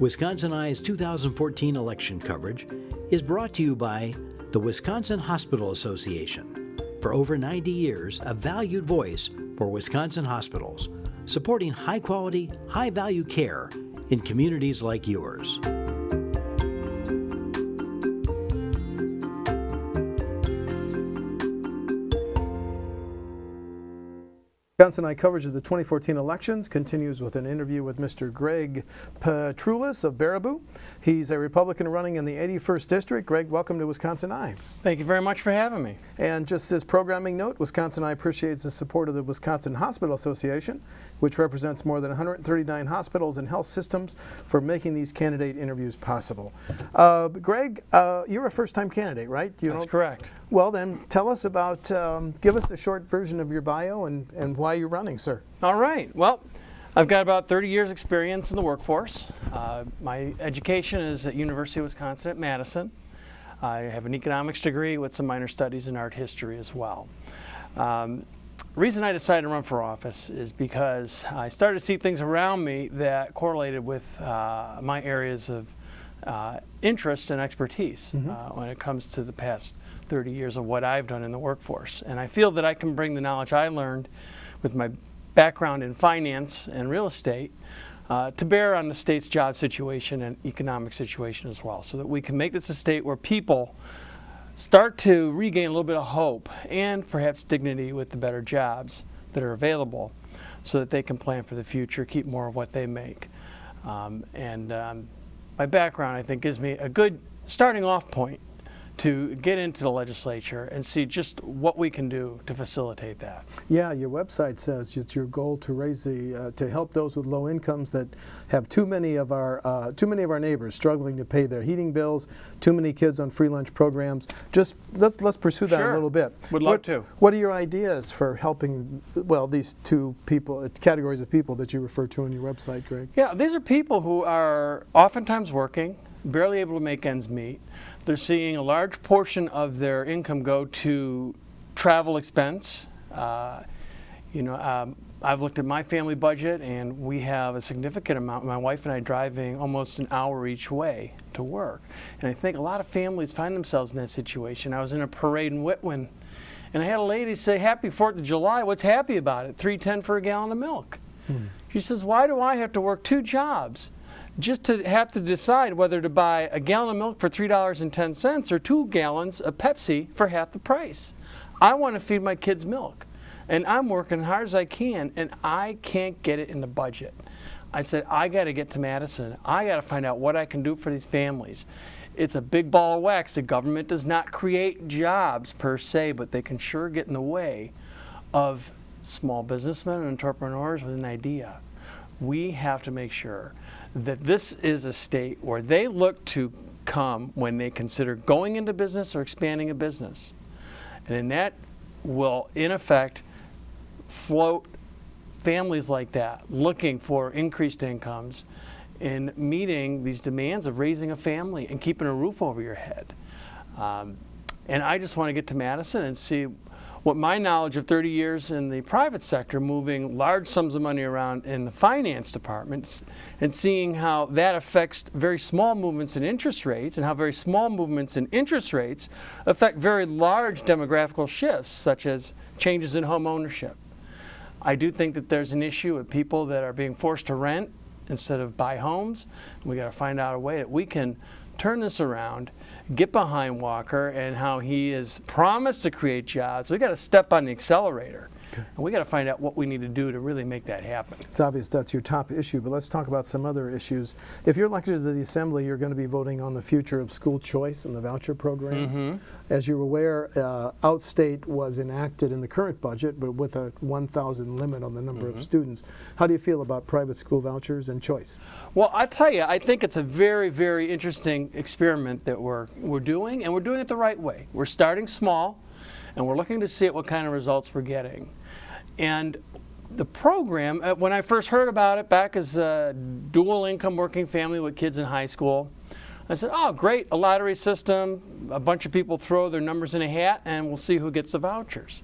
WisconsinEye's 2014 election coverage is brought to you by the Wisconsin Hospital Association. For over 90 years, a valued voice for Wisconsin hospitals, supporting high-quality, high-value care in communities like yours. WisconsinEye coverage of the 2014 elections continues with an interview with Mr. Greg Petrulis of Baraboo. He's a Republican running in the 81st District. Greg, welcome to WisconsinEye. Thank you very much for having me. And just this programming note, WisconsinEye appreciates the support of the Wisconsin Hospital Association, which represents more than 139 hospitals and health systems, for making these candidate interviews possible. Greg, you're a first-time candidate, right? That's correct. Well, then tell us about, give us a short version of your bio and why you're running, sir. All right. Well, I've got about 30 years experience in the workforce. My education is at University of Wisconsin at Madison. I have an economics degree with some minor studies in art history as well. The reason I decided to run for office is because I started to see things around me that correlated with my areas of interest and expertise when it comes to the past 30 years of what I've done in the workforce. And I feel that I can bring the knowledge I learned with my background in finance and real estate to bear on the state's job situation and economic situation as well, so that we can make this a state where people start to regain a little bit of hope and perhaps dignity with the better jobs that are available, so that they can plan for the future, keep more of what they make. My background, I think, gives me a good starting off point to get into the legislature and see just what we can do to facilitate that. Yeah, your website says it's your goal to raise the to help those with low incomes that have too many of our neighbors struggling to pay their heating bills, too many kids on free lunch programs. Just let's pursue that a little bit. Would love to. What are your ideas for helping, well, these two categories of people that you refer to on your website, Greg? Yeah, these are people who are oftentimes working, barely able to make ends meet. They're seeing a large portion of their income go to travel expense. I've looked at my family budget, and we have a significant amount. My wife and I driving almost an hour each way to work. And I think a lot of families find themselves in that situation. I was in a parade in Whitwin, and I had a lady say, "Happy 4th of July, what's happy about it? $3.10 for a gallon of milk." She says, "Why do I have to work 2 jobs just to have to decide whether to buy a gallon of milk for $3.10 or 2 gallons of Pepsi for half the price? I want to feed my kids milk, and I'm working hard as I can, and I can't get it in the budget." I said, I got to get to Madison. I got to find out what I can do for these families. It's a big ball of wax. The government does not create jobs per se, but they can sure get in the way of small businessmen and entrepreneurs with an idea. We have to make sure that this is a state where they look to come when they consider going into business or expanding a business. And then that will, in effect, float families like that looking for increased incomes in meeting these demands of raising a family and keeping a roof over your head. And I just want to get to Madison and see what my knowledge of 30 years in the private sector, moving large sums of money around in the finance departments, and seeing how that affects very small movements in interest rates, and how very small movements in interest rates affect very large demographical shifts, such as changes in home ownership. I do think that there's an issue with people that are being forced to rent instead of buy homes. We got to find out a way that we can turn this around, get behind Walker and how he has promised to create jobs. We got to step on the accelerator. Okay. And we got to find out what we need to do to really make that happen. It's obvious that's your top issue, but let's talk about some other issues. If you're elected to the Assembly, you're going to be voting on the future of school choice and the voucher program. As you're aware, outstate was enacted in the current budget, but with a 1,000 limit on the number of students. How do you feel about private school vouchers and choice? Well, I tell you, I think it's a very, very interesting experiment that we're doing, and we're doing it the right way. We're starting small, and we're looking to see what kind of results we're getting. And the program, when I first heard about it back as a dual income working family with kids in high school, I said, oh, great, a lottery system, a bunch of people throw their numbers in a hat, and we'll see who gets the vouchers.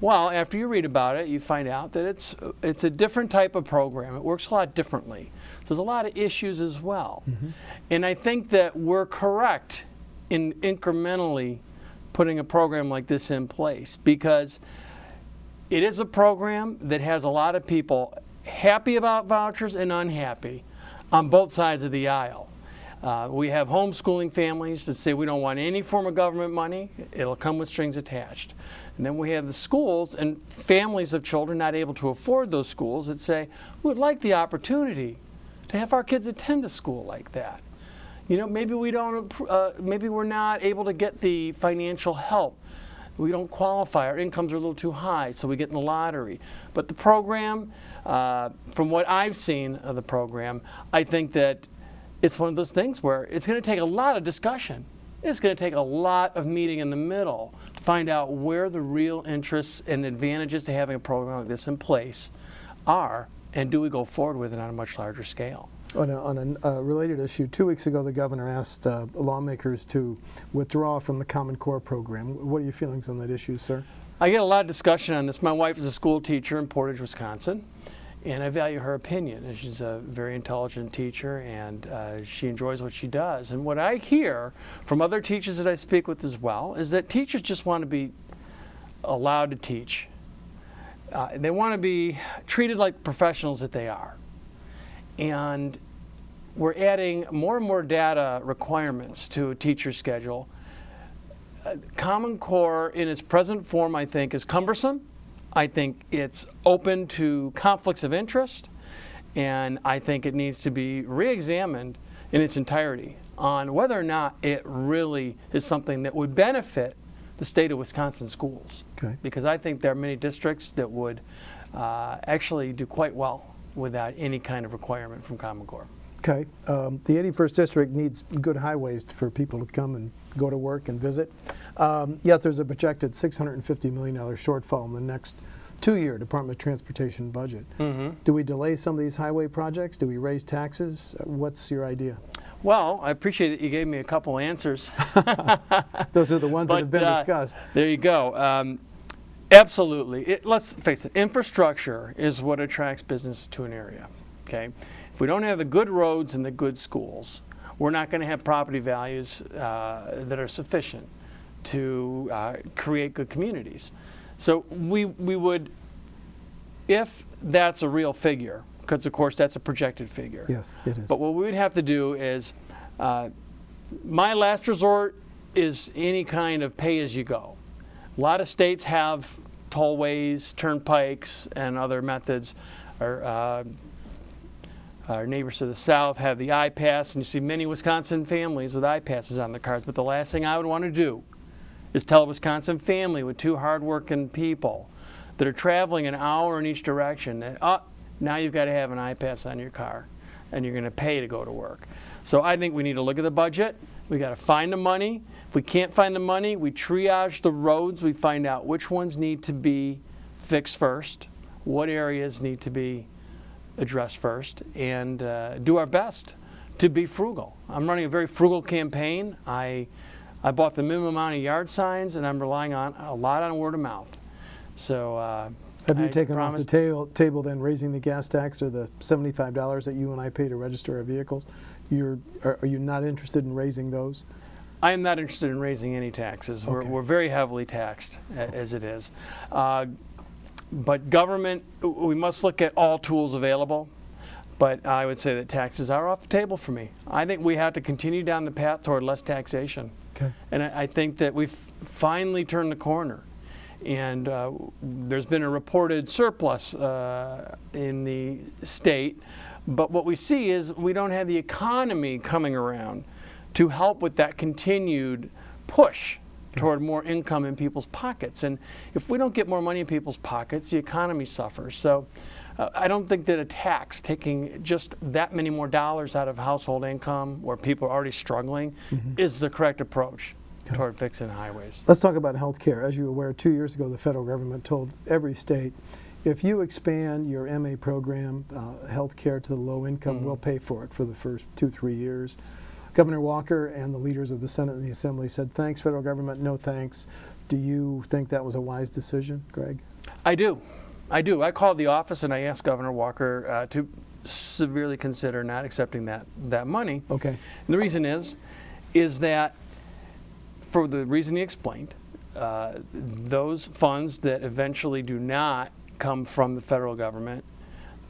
Well, after you read about it, you find out that it's a different type of program. It works a lot differently. There's a lot of issues as well. And I think that we're correct in incrementally putting a program like this in place, because it is a program that has a lot of people happy about vouchers and unhappy on both sides of the aisle. We have homeschooling families that say we don't want any form of government money. It'll come with strings attached. And then we have the schools and families of children not able to afford those schools that say, we would like the opportunity to have our kids attend a school like that. You know, maybe maybe we're not able to get the financial help. We don't qualify. Our incomes are a little too high, so we get in the lottery. But the program, from what I've seen of the program, I think that it's one of those things where it's going to take a lot of discussion. It's going to take a lot of meeting in the middle to find out where the real interests and advantages to having a program like this in place are, and do we go forward with it on a much larger scale. On a related issue, 2 weeks ago the governor asked lawmakers to withdraw from the Common Core program. What are your feelings on that issue, sir? I get a lot of discussion on this. My wife is a school teacher in Portage, Wisconsin, and I value her opinion. She's a very intelligent teacher, and she enjoys what she does. And what I hear from other teachers that I speak with as well is that teachers just want to be allowed to teach. They want to be treated like professionals that they are. And we're adding more and more data requirements to a teacher's schedule. Common Core in its present form, I think, is cumbersome. I think it's open to conflicts of interest, and I think it needs to be re-examined in its entirety on whether or not it really is something that would benefit the state of Wisconsin schools. Okay. Because I think there are many districts that would actually do quite well without any kind of requirement from Common Core. Okay. The 81st District needs good highways for people to come and go to work and visit. Yet there's a projected $650 million shortfall in the next 2-year Department of Transportation budget. Do we delay some of these highway projects? Do we raise taxes? What's your idea? Well, I appreciate that you gave me a couple answers. Those are the ones that have been discussed. There you go. Absolutely. Let's face it, infrastructure is what attracts business to an area. Okay? If we don't have the good roads and the good schools, we're not going to have property values that are sufficient to create good communities. So we would, if that's a real figure, because of course that's a projected figure. Yes, it is. But what we would have to do is, my last resort is any kind of pay-as-you-go. A lot of states have tollways, turnpikes, and other methods. Our neighbors to the south have the I-Pass, and you see many Wisconsin families with I-Passes on their cars. But the last thing I would want to do is tell a Wisconsin family with 2 hardworking people that are traveling an hour in each direction that, now you've got to have an I-Pass on your car, and you're going to pay to go to work. So I think we need to look at the budget. We got to find the money. If we can't find the money, we triage the roads. We find out which ones need to be fixed first, what areas need to be addressed first, and do our best to be frugal. I'm running a very frugal campaign. I bought the minimum amount of yard signs, and I'm relying on a lot on word of mouth. So have you taken off the table then raising the gas tax or the $75 that you and I pay to register our vehicles? Are you not interested in raising those? I am not interested in raising any taxes. Okay. We're very heavily taxed as it is. But government, we must look at all tools available. But I would say that taxes are off the table for me. I think we have to continue down the path toward less taxation. Okay. And I think that we've finally turned the corner. And there's been a reported surplus in the state. But what we see is we don't have the economy coming around to help with that continued push toward more income in people's pockets. And if we don't get more money in people's pockets, the economy suffers. So I don't think that a tax taking just that many more dollars out of household income where people are already struggling is the correct approach toward fixing highways. Let's talk about health care. As you're aware, 2 years ago, the federal government told every state, if you expand your MA program, health care to the low income, we'll pay for it for the first 2-3 years. Governor Walker and the leaders of the Senate and the Assembly said, thanks, federal government, no thanks. Do you think that was a wise decision, Greg? I do. I called the office and I asked Governor Walker to severely consider not accepting that money. Okay. And the reason is that, for the reason he explained, those funds that eventually do not come from the federal government,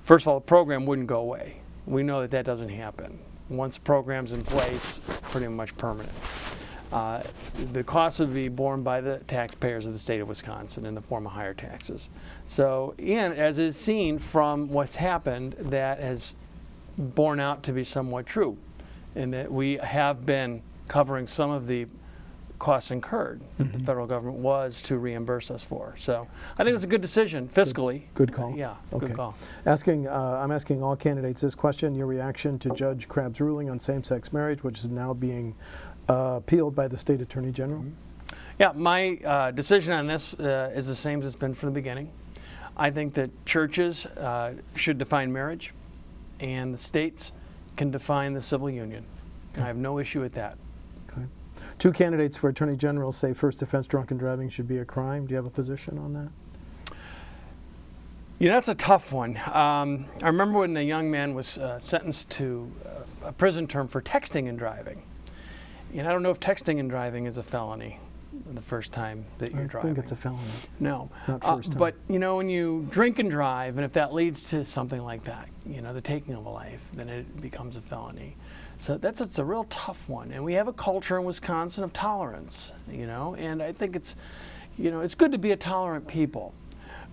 first of all, the program wouldn't go away. We know that doesn't happen. Once the program's in place, it's pretty much permanent. The cost would be borne by the taxpayers of the state of Wisconsin in the form of higher taxes. So, and as is seen from what's happened, that has borne out to be somewhat true, in that we have been covering some of the costs incurred that the federal government was to reimburse us for. So I think it was a good decision fiscally. Good call. Yeah, okay. Good call. I'm asking all candidates this question: your reaction to Judge Crabb's ruling on same-sex marriage, which is now being appealed by the state attorney general. Yeah, my decision on this is the same as it's been from the beginning. I think that churches should define marriage, and the states can define the civil union. I have no issue with that. Okay. Two candidates for attorney general say first offense drunken driving should be a crime. Do you have a position on that? You know, that's a tough one. I remember when a young man was sentenced to a prison term for texting and driving. And I don't know if texting and driving is a felony the first time that you're driving. I think it's a felony. No. Not first time. But, you know, when you drink and drive, and if that leads to something like that, you know, the taking of a life, then it becomes a felony. So it's a real tough one. And we have a culture in Wisconsin of tolerance, you know, and I think it's, you know, it's good to be a tolerant people,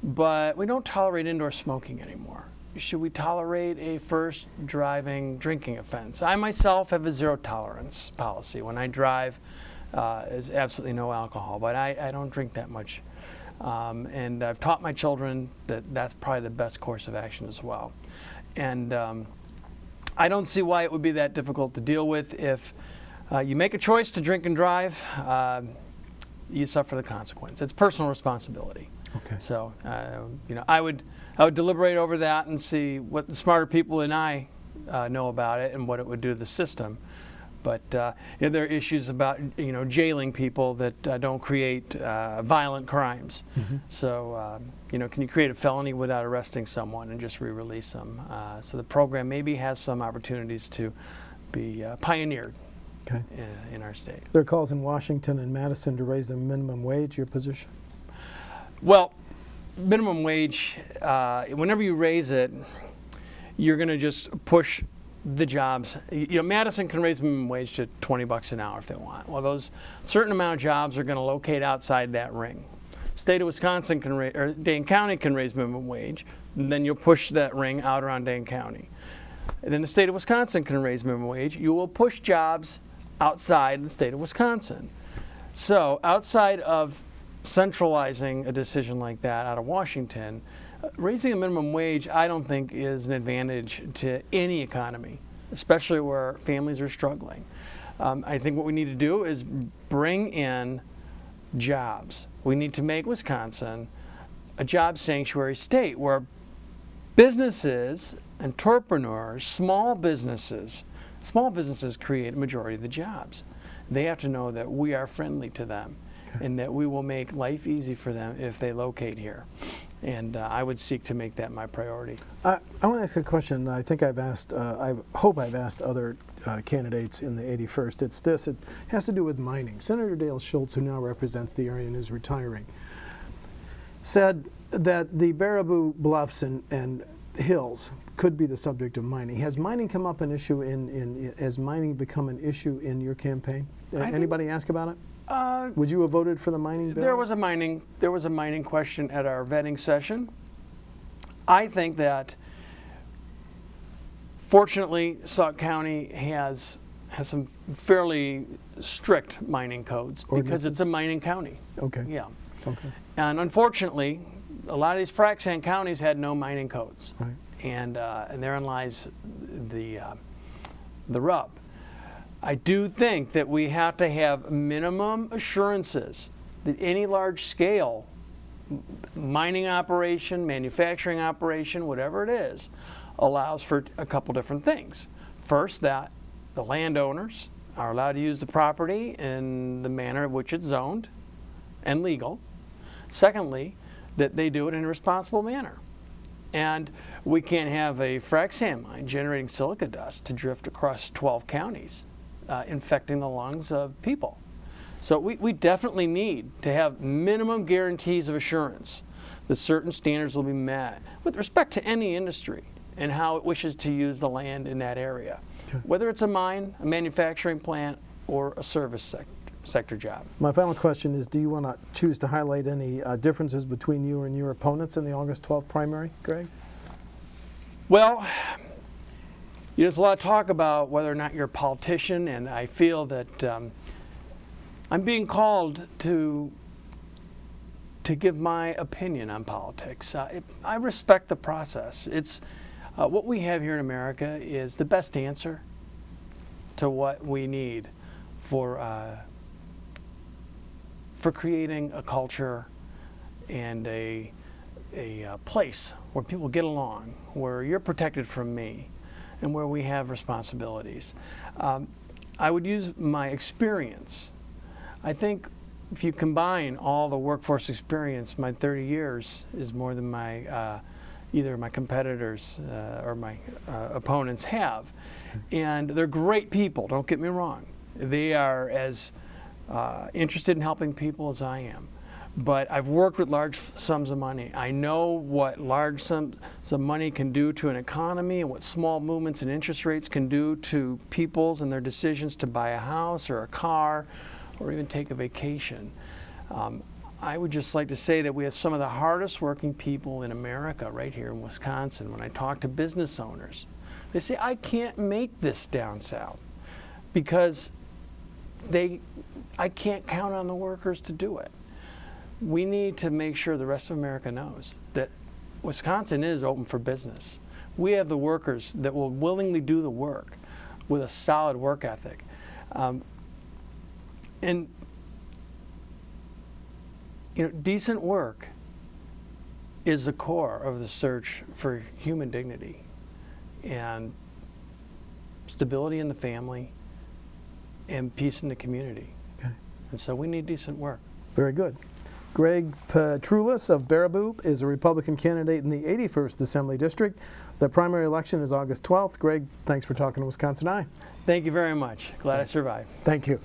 but we don't tolerate indoor smoking anymore. Should we tolerate a first driving drinking offense? I myself have a zero tolerance policy. When I drive, there's absolutely no alcohol, but I don't drink that much. And I've taught my children that that's probably the best course of action as well. And I don't see why it would be that difficult to deal with. If you make a choice to drink and drive, you suffer the consequence. It's personal responsibility. Okay. So, you know, I would deliberate over that and see what the smarter people than I know about it and what it would do to the system. But you know, there are issues about, you know, jailing people that don't create violent crimes. So, you know, can you create a felony without arresting someone and just re-release them? So the program maybe has some opportunities to be pioneered. Okay. In our state. There are calls in Washington and Madison to raise the minimum wage. Your position? Well, minimum wage, whenever you raise it, you're going to just push the jobs. You know, Madison can raise minimum wage to $20 an hour if they want. Well, those certain amount of jobs are going to locate outside that ring. State of Wisconsin can raise, or Dane County can raise minimum wage, and then you'll push that ring out around Dane County. And then the state of Wisconsin can raise minimum wage. You will push jobs outside the state of Wisconsin. So outside of centralizing a decision like that out of Washington, raising a minimum wage, I don't think is an advantage to any economy, especially where families are struggling. I think what we need to do is bring in jobs. We need to make Wisconsin a job sanctuary state where businesses, entrepreneurs, small businesses create a majority of the jobs. They have to know that we are friendly to them and that we will make life easy for them if they locate here. And I would seek to make that my priority. I want to ask a question. I think I've asked, I hope I've asked other candidates in the 81st. It's this, it has to do with mining. Senator Dale Schultz, who now represents the area and is retiring, said that the Baraboo Bluffs and hills could be the subject of mining. Has mining come up an issue has mining become an issue in your campaign? Anybody ask about it? Would you have voted for the mining bill? There was a mining question at our vetting session. I think that fortunately Sauk County has some fairly strict mining codes because it's a mining county. Okay. Yeah. Okay. And unfortunately, a lot of these frac sand counties had no mining codes. Right. And therein lies the rub. I do think that we have to have minimum assurances that any large-scale mining operation, manufacturing operation, whatever it is, allows for a couple different things. First, that the landowners are allowed to use the property in the manner in which it's zoned. and legal. Secondly, that they do it in a responsible manner. And we can't have a frac sand mine generating silica dust to drift across 12 counties, infecting the lungs of people. So we definitely need to have minimum guarantees of assurance that certain standards will be met with respect to any industry and how it wishes to use the land in that area, whether it's a mine, a manufacturing plant, or a service sector job. My final question is, do you want to choose to highlight any differences between you and your opponents in the August 12th primary, Greg? Well, there's a lot of talk about whether or not you're a politician, and I feel that I'm being called to give my opinion on politics. I respect the process. It's what we have here in America is the best answer to what we need for creating a culture and a place where people get along, where you're protected from me, and where we have responsibilities. I would use my experience. I think if you combine all the workforce experience, my 30 years is more than my either my competitors or my opponents have. And they're great people, don't get me wrong. They are as interested in helping people as I am. But I've worked with large sums of money. I know what large sums of money can do to an economy and what small movements in interest rates can do to people's and their decisions to buy a house or a car or even take a vacation. I would just like to say that we have some of the hardest working people in America right here in Wisconsin. When I talk to business owners, they say, I can't make this down south because I can't count on the workers to do it. We need to make sure the rest of America knows that Wisconsin is open for business. We have the workers that will willingly do the work with a solid work ethic. And decent work is the core of the search for human dignity and stability in the family and peace in the community. Okay. And so we need decent work. Very good. Greg Petrulis of Baraboo is a Republican candidate in the 81st Assembly District. The primary election is August 12th. Greg, thanks for talking to WisconsinEye. Thank you very much. Glad I survived. Thank you.